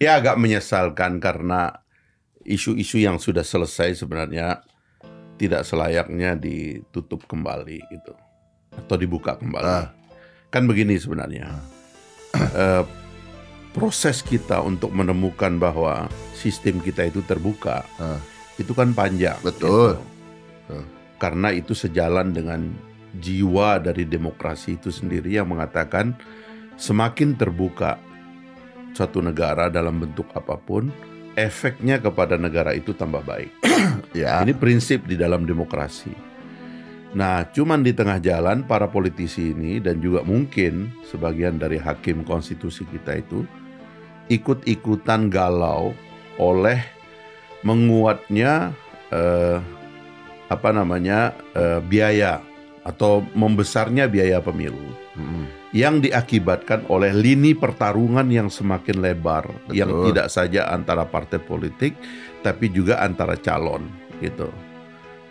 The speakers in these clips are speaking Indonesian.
Ya agak menyesalkan karena isu-isu yang sudah selesai sebenarnya tidak selayaknya ditutup kembali gitu atau dibuka kembali. Kan begini sebenarnya, proses kita untuk menemukan bahwa sistem kita itu terbuka itu kan panjang. Betul. Gitu. Karena itu sejalan dengan jiwa dari demokrasi itu sendiri yang mengatakan semakin terbuka suatu negara dalam bentuk apapun, efeknya kepada negara itu tambah baik. Ya. Ini prinsip di dalam demokrasi. Nah, cuman di tengah jalan para politisi ini dan juga mungkin sebagian dari hakim konstitusi kita itu ikut-ikutan galau oleh menguatnya biaya atau membesarnya biaya pemilu. Yang diakibatkan oleh lini pertarungan yang semakin lebar. Betul. Yang tidak saja antara partai politik tapi juga antara calon gitu.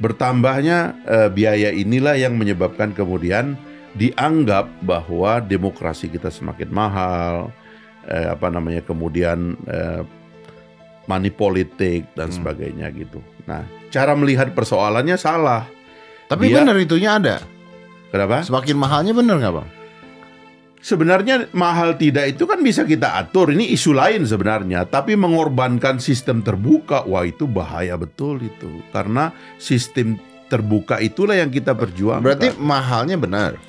Bertambahnya biaya inilah yang menyebabkan kemudian dianggap bahwa demokrasi kita semakin mahal, kemudian money politik dan sebagainya gitu. Nah, cara melihat persoalannya salah. Tapi benar itunya ada. Kenapa? Semakin mahalnya benar nggak, Bang? Sebenarnya mahal tidak itu kan bisa kita atur. Ini isu lain sebenarnya. Tapi mengorbankan sistem terbuka, wah itu bahaya betul itu. Karena sistem terbuka itulah yang kita perjuangkan. Berarti mahalnya benar.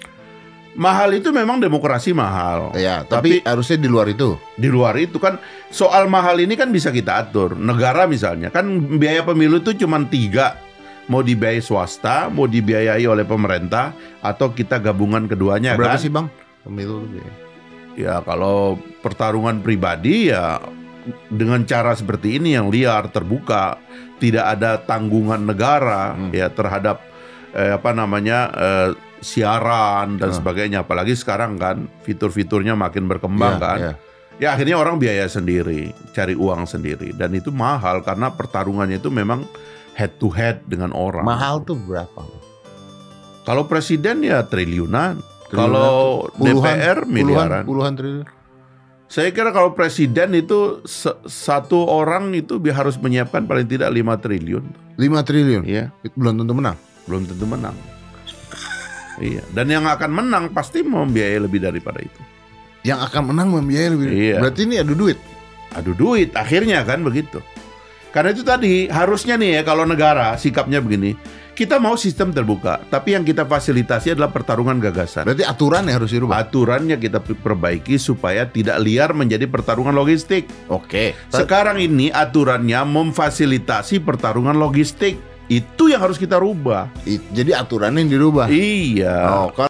Mahal itu memang demokrasi mahal. Ya, tapi harusnya di luar itu. Di luar itu kan soal mahal ini kan bisa kita atur. Negara misalnya kan biaya pemilu itu cuma 3. Mau dibiayai swasta, mau dibiayai oleh pemerintah, atau kita gabungan keduanya. Berapa kan? sih, Bang? Pemilu ya kalau pertarungan pribadi ya dengan cara seperti ini yang liar, terbuka, tidak ada tanggungan negara ya terhadap siaran dan sebagainya. Apalagi sekarang kan fitur-fiturnya makin berkembang ya akhirnya orang biaya sendiri, cari uang sendiri, dan itu mahal karena pertarungannya itu memang head to head dengan orang. Mahal tuh berapa? Kalau presiden ya triliunan. Kalau DPR miliaran. Puluhan triliun. Saya kira kalau presiden itu satu orang itu harus menyiapkan paling tidak 5 triliun. 5 triliun? Iya. Belum tentu menang. Belum tentu menang. Iya. Dan yang akan menang pasti membiayai lebih daripada itu. Yang akan menang membiayai lebih. Iya. Berarti ini adu duit. Adu duit akhirnya kan begitu. Karena itu tadi harusnya nih ya kalau negara sikapnya begini. Kita mau sistem terbuka, tapi yang kita fasilitasi adalah pertarungan gagasan. Berarti aturannya harus dirubah. Aturannya kita perbaiki supaya tidak liar menjadi pertarungan logistik. Oke. Sekarang ini aturannya memfasilitasi pertarungan logistik. Itu yang harus kita rubah. Jadi aturannya yang dirubah. Iya. Oh,